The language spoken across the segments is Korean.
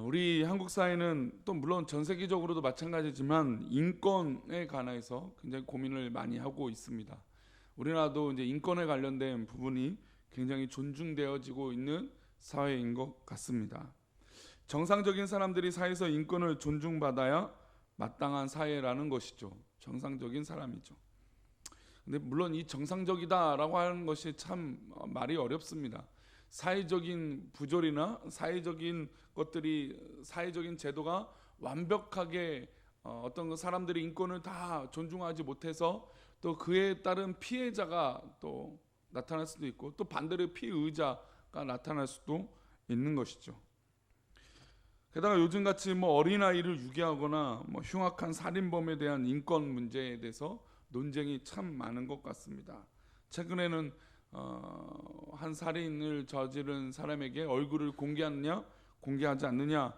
우리 한국 사회는 또 물론 전 세계적으로도 마찬가지지만 인권에 관해서 굉장히 고민을 많이 하고 있습니다. 우리나라도 이제 인권에 관련된 부분이 굉장히 존중되어지고 있는 사회인 것 같습니다. 정상적인 사람들이 사회에서 인권을 존중받아야 마땅한 사회라는 것이죠. 정상적인 사람이죠. 근데 물론 이 정상적이다라고 하는 것이 참 말이 어렵습니다. 사회적인 부조리나 사회적인 것들이 사회적인 제도가 완벽하게 어떤 사람들의 인권을 다 존중하지 못해서 또 그에 따른 피해자가 또 나타날 수도 있고 또 반대로 피의자가 나타날 수도 있는 것이죠. 게다가 요즘같이 어린아이를 유기하거나 흉악한 살인범에 대한 인권 문제에 대해서 논쟁이 참 많은 것 같습니다. 최근에는 한 살인을 저지른 사람에게 얼굴을 공개하느냐 공개하지 않느냐,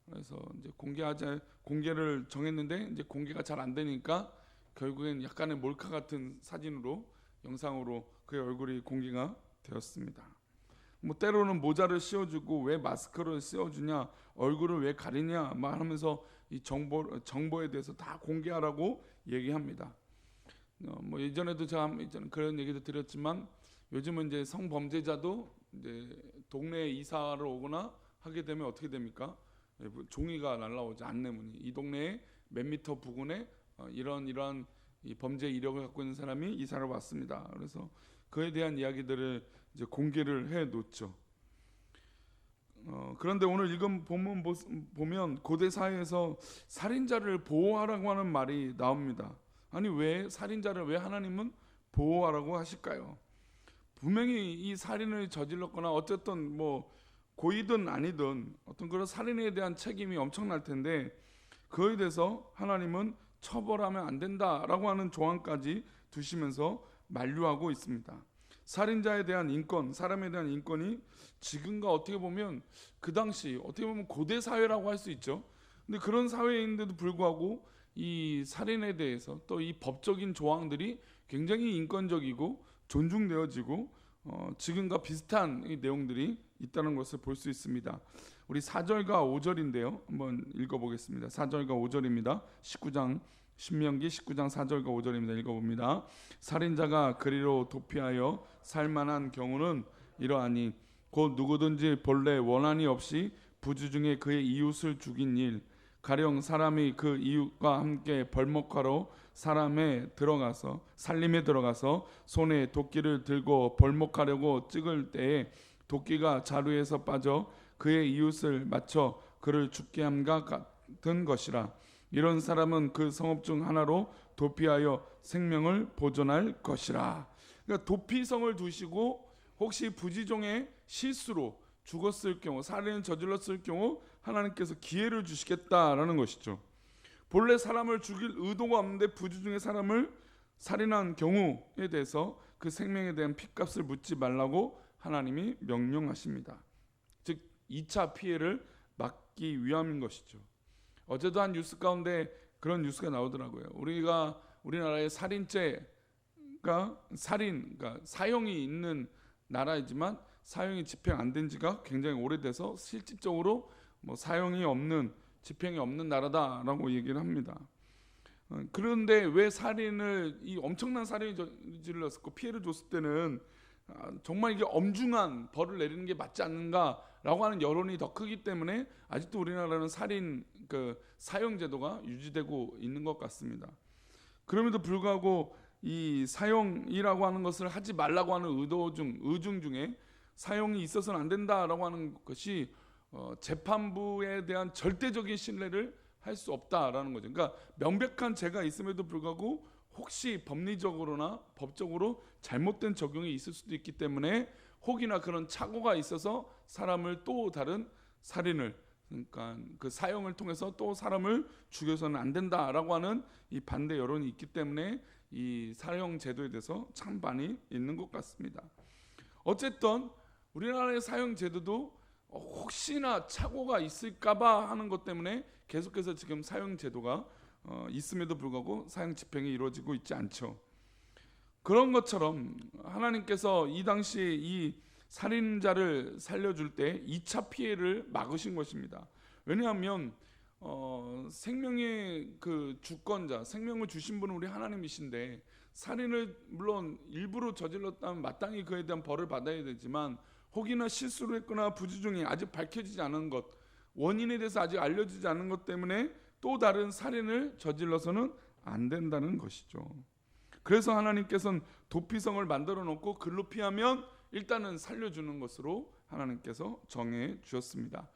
그래서 이제 공개를 정했는데 이제 공개가 잘 안 되니까 결국엔 약간의 몰카 같은 사진으로 영상으로 그의 얼굴이 공개가 되었습니다. 때로는 모자를 씌워주고 왜 마스크를 씌워주냐, 얼굴을 왜 가리냐 막 하면서 이 정보에 대해서 다 공개하라고 얘기합니다. 예전에도 제가 그런 얘기도 드렸지만 요즘은 이제 성범죄자도 이제 동네에 이사를 오거나 하게 되면 어떻게 됩니까? 종이가 날라오죠. 안내문이 이 동네에 몇 미터 부근에 이런 이 범죄 이력을 갖고 있는 사람이 이사를 왔습니다. 그래서 그에 대한 이야기들을 이제 공개를 해 놓죠. 그런데 오늘 읽은 본문 보면 고대 사회에서 살인자를 보호하라고 하는 말이 나옵니다. 아니 왜 살인자를 왜 하나님은 보호하라고 하실까요? 분명히 이 살인을 저질렀거나 어쨌든 고의든 아니든 어떤 그런 살인에 대한 책임이 엄청날 텐데 그에 대해서 하나님은 처벌하면 안 된다라고 하는 조항까지 두시면서 만류하고 있습니다. 살인자에 대한 인권, 사람에 대한 인권이 지금과 어떻게 보면 그 당시 어떻게 보면 고대 사회라고 할 수 있죠. 근데 그런 사회인데도 불구하고 이 살인에 대해서 또 이 법적인 조항들이 굉장히 인권적이고 존중되어지고 지금과 비슷한 이 내용들이 있다는 것을 볼 수 있습니다. 우리 4절과 5절인데요. 한번 읽어보겠습니다. 4절과 5절입니다. 신명기 19장 4절과 5절입니다. 읽어봅니다. 살인자가 그리로 도피하여 살만한 경우는 이러하니 곧 누구든지 본래 원한이 없이 부주 중에 그의 이웃을 죽인 일, 가령 사람이 그 이웃과 함께 벌목하러 살림에 들어가서 손에 도끼를 들고 벌목하려고 찍을 때에 도끼가 자루에서 빠져 그의 이웃을 맞춰 그를 죽게 함과 같은 것이라. 이런 사람은 그 성읍 중 하나로 도피하여 생명을 보존할 것이라. 그러니까 도피성을 두시고 혹시 부지종의 실수로 죽었을 경우, 살인을 저질렀을 경우 하나님께서 기회를 주시겠다라는 것이죠. 본래 사람을 죽일 의도가 없는데 부지중에 사람을 살인한 경우에 대해서 그 생명에 대한 핏값을 묻지 말라고 하나님이 명령하십니다. 즉 2차 피해를 막기 위함인 것이죠. 어제도 한 뉴스 가운데 그런 뉴스가 나오더라고요. 우리나라의 살인죄가 사형이 있는 나라이지만 사형이 집행 안 된 지가 굉장히 오래돼서 실질적으로 사형이 없는, 집행이 없는 나라다라고 얘기를 합니다. 그런데 왜 이 엄청난 살인을 저질렀고 피해를 줬을 때는 정말 이게 엄중한 벌을 내리는 게 맞지 않는가라고 하는 여론이 더 크기 때문에 아직도 우리나라는 사형 제도가 유지되고 있는 것 같습니다. 그럼에도 불구하고 이 사형이라고 하는 것을 하지 말라고 하는 의중 중에 사형이 있어서는 안 된다라고 하는 것이 재판부에 대한 절대적인 신뢰를 할 수 없다라는 거죠. 그러니까 명백한 죄가 있음에도 불구하고 혹시 법리적으로나 법적으로 잘못된 적용이 있을 수도 있기 때문에 혹이나 그런 착오가 있어서 사람을 또 다른 살인을, 그러니까 그 사형을 통해서 또 사람을 죽여서는 안 된다라고 하는 이 반대 여론이 있기 때문에 이 사형 제도에 대해서 찬반이 있는 것 같습니다. 어쨌든 우리나라의 사형 제도도 혹시나 착오가 있을까봐 하는 것 때문에 계속해서 지금 사형 제도가 있음에도 불구하고 사형 집행이 이루어지고 있지 않죠. 그런 것처럼 하나님께서 이 당시에 이 살인자를 살려줄 때 2차 피해를 막으신 것입니다. 왜냐하면 생명의 그 주권자, 생명을 주신 분은 우리 하나님이신데 살인을 물론 일부러 저질렀다면 마땅히 그에 대한 벌을 받아야 되지만 혹이나 실수를 했거나 부주 중에 아직 밝혀지지 않은 것, 원인에 대해서 아직 알려지지 않은 것 때문에 또 다른 살인을 저질러서는 안 된다는 것이죠. 그래서 하나님께서는 도피성을 만들어 놓고 글로 피하면 일단은 살려주는 것으로 하나님께서 정해 주셨습니다.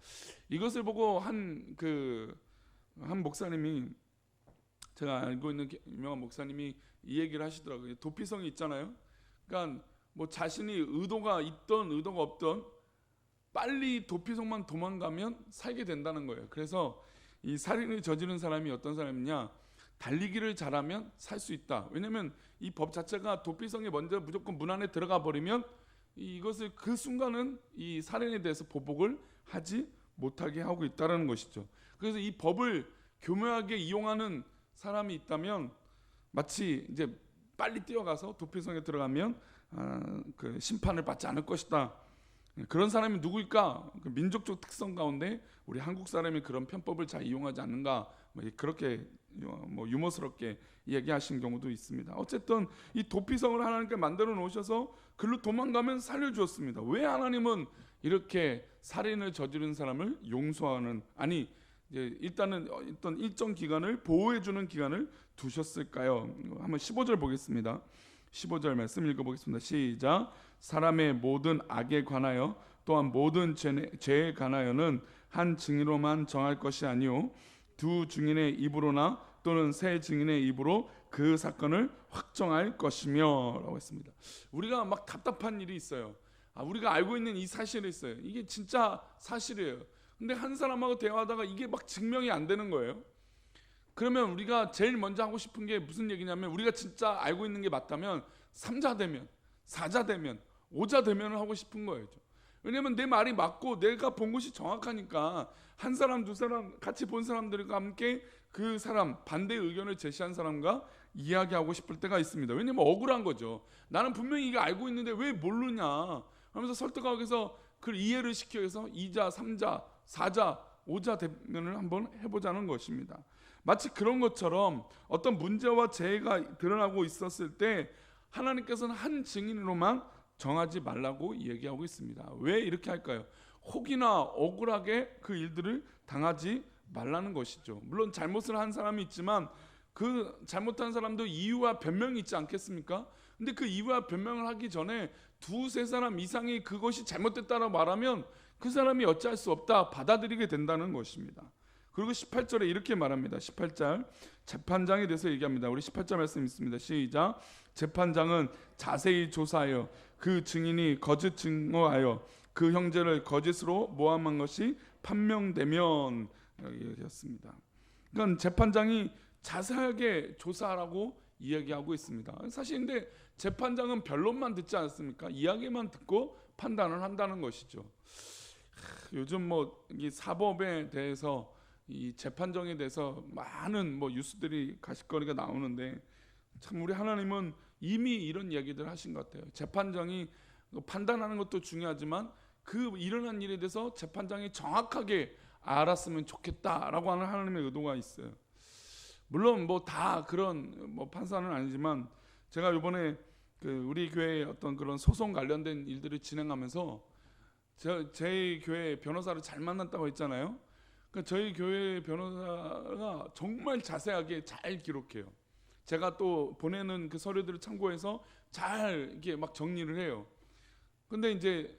이것을 보고 한 목사님이, 제가 알고 있는 유명한 목사님이 이 얘기를 하시더라고요. 도피성이 있잖아요. 그러니까 뭐 자신이 의도가 있던 의도가 없던 빨리 도피성만 도망가면 살게 된다는 거예요. 그래서 이 살인을 저지른 사람이 어떤 사람이냐, 달리기를 잘하면 살 수 있다. 왜냐하면 이 법 자체가 도피성에 먼저 무조건 문 안에 들어가 버리면 이것을 그 순간은 이 살인에 대해서 보복을 하지 못하게 하고 있다는 것이죠. 그래서 이 법을 교묘하게 이용하는 사람이 있다면 마치 이제 빨리 뛰어가서 도피성에 들어가면 그 심판을 받지 않을 것이다. 그런 사람이 누구일까? 그 민족적 특성 가운데 우리 한국 사람이 그런 편법을 잘 이용하지 않는가? 그렇게 유머스럽게 얘기하신 경우도 있습니다. 어쨌든 이 도피성을 하나님께 만들어 놓으셔서 글로 도망가면 살려주었습니다. 왜 하나님은 이렇게 살인을 저지른 사람을 용서하는, 아니 이제 일단은 어떤 일정 기간을 보호해주는 기간을 두셨을까요? 한번 15절 보겠습니다. 15절 말씀 읽어보겠습니다. 시작. 사람의 모든 악에 관하여 또한 모든 죄에 관하여는 한 증인으로만 정할 것이 아니요 두 증인의 입으로나 또는 세 증인의 입으로 그 사건을 확정할 것이며 라고 했습니다. 우리가 막 답답한 일이 있어요. 우리가 알고 있는 이 사실이 있어요. 이게 진짜 사실이에요. 근데 한 사람하고 대화하다가 이게 막 증명이 안 되는 거예요. 그러면 우리가 제일 먼저 하고 싶은 게 무슨 얘기냐면, 우리가 진짜 알고 있는 게 맞다면 3자 되면, 4자 되면, 5자 되면을 하고 싶은 거예요. 왜냐면 내 말이 맞고 내가 본 것이 정확하니까 한 사람 두 사람 같이 본 사람들과 함께 그 사람 반대 의견을 제시한 사람과 이야기하고 싶을 때가 있습니다. 왜냐면 억울한 거죠. 나는 분명히 이거 알고 있는데 왜 모르냐 하면서 설득하기 위해서 그걸 이해를 시키기 위해서 2자, 3자, 4자, 5자 대면을 한번 해보자는 것입니다. 마치 그런 것처럼 어떤 문제와 죄가 드러나고 있었을 때 하나님께서는 한 증인으로만 정하지 말라고 얘기하고 있습니다. 왜 이렇게 할까요? 혹이나 억울하게 그 일들을 당하지 말라는 것이죠. 물론 잘못을 한 사람이 있지만 그 잘못한 사람도 이유와 변명이 있지 않겠습니까? 근데 그 이유와 변명을 하기 전에 두세 사람 이상이 그것이 잘못됐다고 말하면 그 사람이 어찌할 수 없다 받아들이게 된다는 것입니다. 그리고 18절에 이렇게 말합니다. 18절 재판장에 대해서 얘기합니다. 우리 18절 말씀 있습니다. 시작. 재판장은 자세히 조사하여 그 증인이 거짓 증거하여 그 형제를 거짓으로 모함한 것이 판명되면, 얘기했습니다. 그러니까 재판장이 자세하게 조사하라고 이야기하고 있습니다. 사실 근데 재판장은 변론만 듣지 않습니까? 이야기만 듣고 판단을 한다는 것이죠. 요즘 이 사법에 대해서 이 재판정에 대해서 많은 뉴스들이 가십거리가 나오는데 참 우리 하나님은 이미 이런 이야기들 하신 것 같아요. 재판장이 판단하는 것도 중요하지만 그 일어난 일에 대해서 재판장이 정확하게 알았으면 좋겠다라고 하는 하나님의 의도가 있어요. 물론 다 그런 판사는 아니지만 제가 이번에 우리 교회에 어떤 그런 소송 관련된 일들을 진행하면서 제 교회 변호사를 잘 만났다고 했잖아요. 그러니까 저희 교회 변호사가 정말 자세하게 잘 기록해요. 제가 또 보내는 그 서류들을 참고해서 잘 이렇게 막 정리를 해요. 근데 이제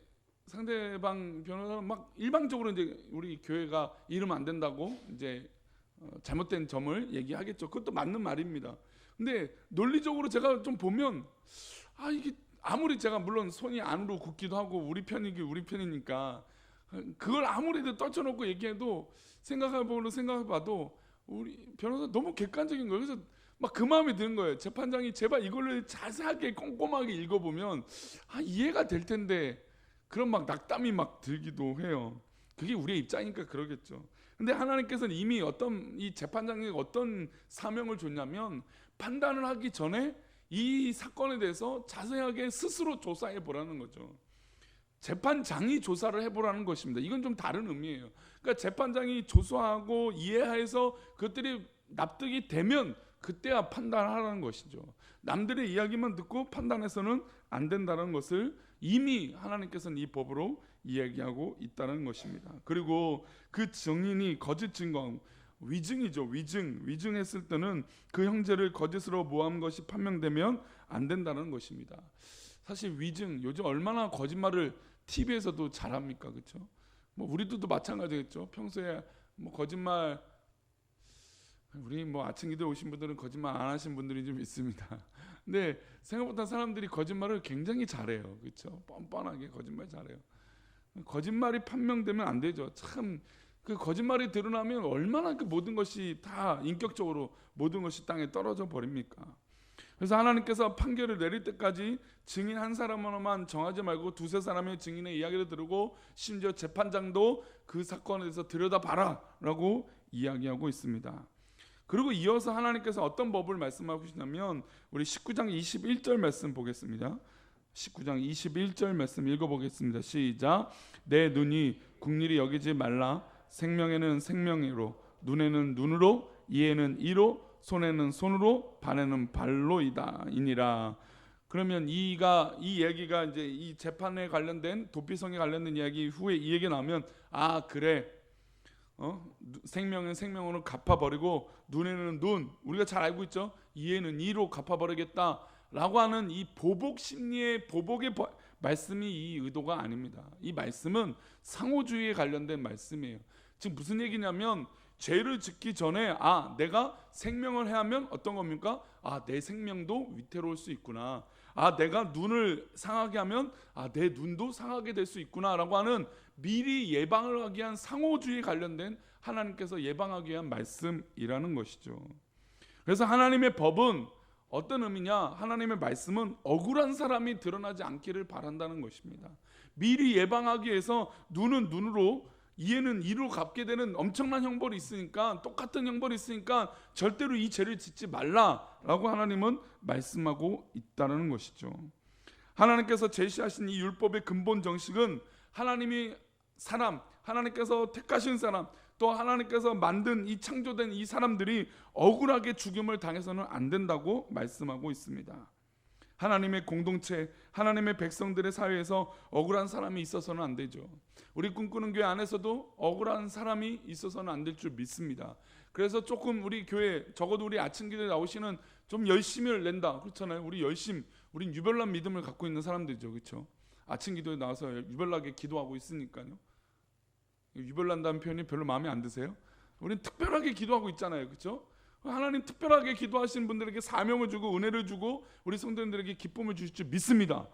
상대방 변호사는 막 일방적으로 이제 우리 교회가 이러면 안 된다고 이제 잘못된 점을 얘기하겠죠. 그것도 맞는 말입니다. 근데 논리적으로 제가 좀 보면 이게 아무리 제가 물론 손이 안으로 굳기도 하고 우리 편이니까 그걸 아무리 떨쳐놓고 얘기해도 생각해봐도 우리 변호사 너무 객관적인 거예요. 그래서 막 그 마음이 드는 거예요. 재판장이 제발 이걸로 자세하게 꼼꼼하게 읽어보면 이해가 될 텐데 그런 막 낙담이 막 들기도 해요. 그게 우리의 입장이니까 그러겠죠. 근데 하나님께서는 이미 이 재판장에게 어떤 사명을 줬냐면 판단을 하기 전에 이 사건에 대해서 자세하게 스스로 조사해 보라는 거죠. 재판장이 조사를 해보라는 것입니다. 이건 좀 다른 의미예요. 그러니까 재판장이 조사하고 이해해서 그것들이 납득이 되면 그때야 판단하라는 것이죠. 남들의 이야기만 듣고 판단해서는 안 된다는 것을 이미 하나님께서는 이 법으로 이야기하고 있다는 것입니다. 그리고 그 증인이 거짓 증거, 위증이죠. 위증했을 때는 그 형제를 거짓으로 모함한 것이 판명되면 안 된다는 것입니다. 사실 위증, 요즘 얼마나 거짓말을 TV에서도 잘합니까, 그렇죠? 뭐 우리들도 마찬가지겠죠. 평소에 뭐 거짓말, 우리 뭐 아침 기도에 오신 분들은 거짓말 안 하신 분들이 좀 있습니다. 근데 생각보다 사람들이 거짓말을 굉장히 잘해요, 그렇죠? 뻔뻔하게 거짓말 잘해요. 거짓말이 판명되면 안 되죠. 참 그 거짓말이 드러나면 얼마나 그 모든 것이 다 인격적으로 모든 것이 땅에 떨어져 버립니까? 그래서 하나님께서 판결을 내릴 때까지 증인 한 사람으로만 정하지 말고 두세 사람의 증인의 이야기를 들고 심지어 재판장도 그 사건에 대해서 들여다봐라 라고 이야기하고 있습니다. 그리고 이어서 하나님께서 어떤 법을 말씀하고 계시냐면 우리 19장 21절 말씀 보겠습니다. 19장 21절 말씀 읽어보겠습니다. 시작. 내 눈이 국리를 여기지 말라. 생명에는 생명으로, 눈에는 눈으로, 이에는 이로, 손에는 손으로, 발에는 발로이다 이니라. 그러면 이 얘기가 이제 이 재판에 관련된 도피성에 관련된 이야기 후에 이 얘기 나오면 그래. 생명은 생명으로 갚아버리고 눈에는 눈, 우리가 잘 알고 있죠. 이에는 이로 갚아버리겠다라고 하는 이 보복 심리의 보복의 말씀이 이 의도가 아닙니다. 이 말씀은 상호주의에 관련된 말씀이에요. 지금 무슨 얘기냐면 죄를 짓기 전에 내가 생명을 해하면 어떤 겁니까? 내 생명도 위태로울 수 있구나. 내가 눈을 상하게 하면 내 눈도 상하게 될 수 있구나라고 하는 미리 예방을 하기 위한 상호주의에 관련된 하나님께서 예방하기 위한 말씀이라는 것이죠. 그래서 하나님의 법은 어떤 의미냐? 하나님의 말씀은 억울한 사람이 드러나지 않기를 바란다는 것입니다. 미리 예방하기 위해서 눈은 눈으로, 이에는 이로 갚게 되는 엄청난 형벌이 있으니까, 똑같은 형벌이 있으니까 절대로 이 죄를 짓지 말라라고 하나님은 말씀하고 있다는 것이죠. 하나님께서 제시하신 이 율법의 근본 정식은 하나님이 하나님께서 택하신 사람, 또 하나님께서 만든 이 창조된 이 사람들이 억울하게 죽임을 당해서는 안 된다고 말씀하고 있습니다. 하나님의 공동체, 하나님의 백성들의 사회에서 억울한 사람이 있어서는 안 되죠. 우리 꿈꾸는 교회 안에서도 억울한 사람이 있어서는 안 될 줄 믿습니다. 그래서 조금 우리 교회, 적어도 우리 아침 기도에 나오시는 좀 열심을 낸다, 그렇잖아요. 우린 유별난 믿음을 갖고 있는 사람들이죠, 그렇죠? 아침 기도에 나와서 유별나게 기도하고 있으니까요. 유별난다는 표현이 별로 마음에 안 드세요? 우리는 특별하게 기도하고 있잖아요, 그렇죠? 하나님 특별하게 기도하시는 분들에게 사명을 주고 은혜를 주고 우리 성도님들에게 기쁨을 주실 줄 믿습니다.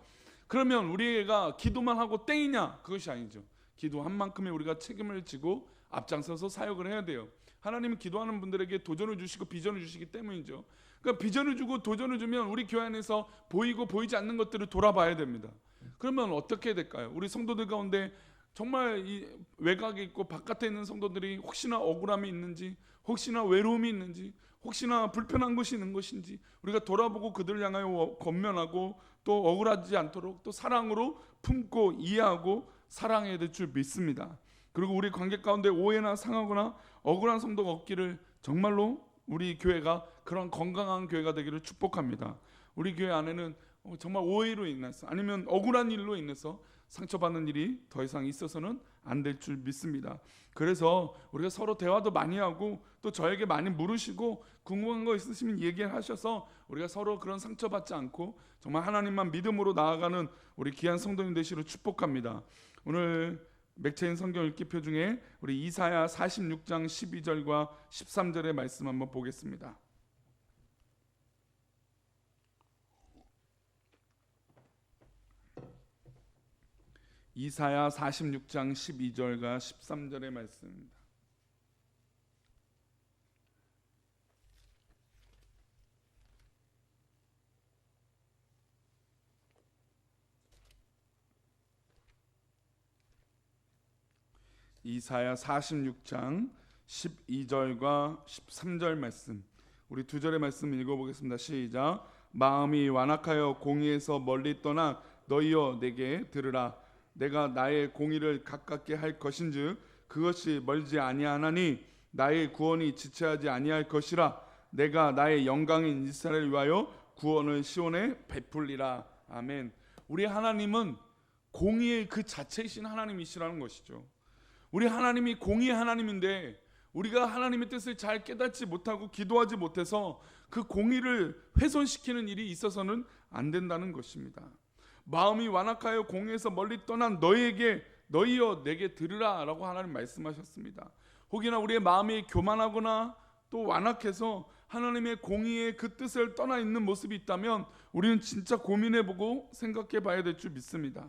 그러면 우리가 기도만 하고 땡이냐? 그것이 아니죠. 기도한 만큼의 우리가 책임을 지고 앞장서서 사역을 해야 돼요. 하나님은 기도하는 분들에게 도전을 주시고 비전을 주시기 때문이죠. 그러니까 비전을 주고 도전을 주면 우리 교회 안에서 보이고 보이지 않는 것들을 돌아봐야 됩니다. 그러면 어떻게 될까요? 우리 성도들 가운데 정말 이 외곽에 있고 바깥에 있는 성도들이 혹시나 억울함이 있는지, 혹시나 외로움이 있는지, 혹시나 불편한 것이 있는 것인지 우리가 돌아보고 그들을 향하여 권면하고 또 억울하지 않도록 또 사랑으로 품고 이해하고 사랑해야 될 줄 믿습니다. 그리고 우리 관계 가운데 오해나 상하거나 억울한 성도가 없기를 정말로 우리 교회가 그런 건강한 교회가 되기를 축복합니다. 우리 교회 안에는 정말 오해로 인해서 아니면 억울한 일로 인해서 상처받는 일이 더 이상 있어서는 안 될 줄 믿습니다. 그래서 우리가 서로 대화도 많이 하고 또 저에게 많이 물으시고 궁금한 거 있으시면 얘기하셔서 우리가 서로 그런 상처받지 않고 정말 하나님만 믿음으로 나아가는 우리 귀한 성도님 되시기를 축복합니다. 오늘 맥체인 성경 읽기표 중에 우리 이사야 46장 12절과 13절의 말씀 한번 보겠습니다. 이사야 46장 12절과 13절의 말씀입니다. 이사야 46장 12절과 13절 말씀, 우리 두 절의 말씀 읽어보겠습니다. 시작. 마음이 완악하여 공의에서 멀리 떠나 너희여 내게 들으라. 내가 나의 공의를 가깝게 할 것인즉 그것이 멀지 아니하나니 나의 구원이 지체하지 아니할 것이라. 내가 나의 영광인 이스라엘을 위하여 구원을 시온에 베풀리라. 아멘. 우리 하나님은 공의의 그 자체이신 하나님이시라는 것이죠. 우리 하나님이 공의의 하나님인데 우리가 하나님의 뜻을 잘 깨닫지 못하고 기도하지 못해서 그 공의를 훼손시키는 일이 있어서는 안 된다는 것입니다. 마음이 완악하여 공의에서 멀리 떠난 너희여 내게 들으라 라고 하나님 말씀하셨습니다. 혹이나 우리의 마음이 교만하거나 또 완악해서 하나님의 공의의 그 뜻을 떠나 있는 모습이 있다면 우리는 진짜 고민해보고 생각해 봐야 될 줄 믿습니다.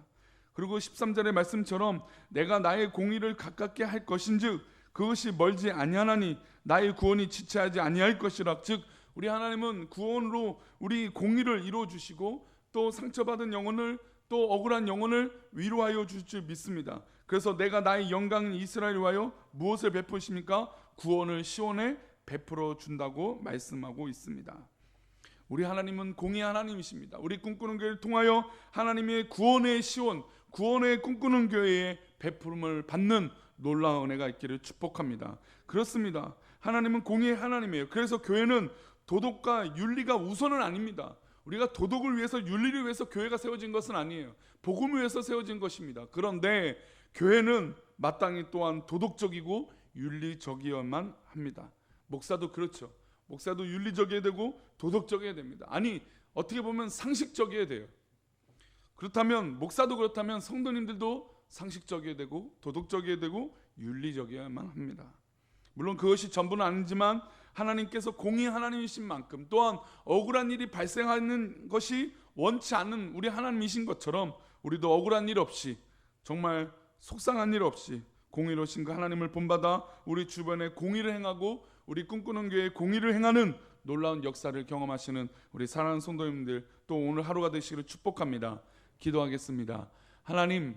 그리고 13절의 말씀처럼 내가 나의 공의를 가깝게 할 것인즉 그것이 멀지 아니하나니 나의 구원이 지체하지 아니할 것이라. 즉 우리 하나님은 구원으로 우리 공의를 이루어 주시고 또 상처받은 영혼을 또 억울한 영혼을 위로하여 주실 줄 믿습니다. 그래서 내가 나의 영광인 이스라엘을 위하여 무엇을 베푸십니까? 구원을 시온에 베풀어 준다고 말씀하고 있습니다. 우리 하나님은 공의 하나님이십니다. 우리 꿈꾸는 교회를 통하여 하나님의 구원의 시온, 구원의 꿈꾸는 교회에 베풀음을 받는 놀라운 은혜가 있기를 축복합니다. 그렇습니다. 하나님은 공의의 하나님이에요. 그래서 교회는 도덕과 윤리가 우선은 아닙니다. 우리가 도덕을 위해서 윤리를 위해서 교회가 세워진 것은 아니에요. 복음을 위해서 세워진 것입니다. 그런데 교회는 마땅히 또한 도덕적이고 윤리적이어야만 합니다. 목사도 그렇죠. 목사도 윤리적이어야 되고 도덕적이어야 됩니다. 아니 어떻게 보면 상식적이어야 돼요. 그렇다면 목사도 그렇다면 성도님들도 상식적이어야 되고 도덕적이어야 되고 윤리적이어야만 합니다. 물론 그것이 전부는 아니지만 하나님께서 공의 하나님이신 만큼 또한 억울한 일이 발생하는 것이 원치 않는 우리 하나님이신 것처럼 우리도 억울한 일 없이 정말 속상한 일 없이 공의로신 그 하나님을 본받아 우리 주변에 공의를 행하고 우리 꿈꾸는 교회에 공의를 행하는 놀라운 역사를 경험하시는 우리 사랑하는 성도님들 또 오늘 하루가 되시기를 축복합니다. 기도하겠습니다. 하나님,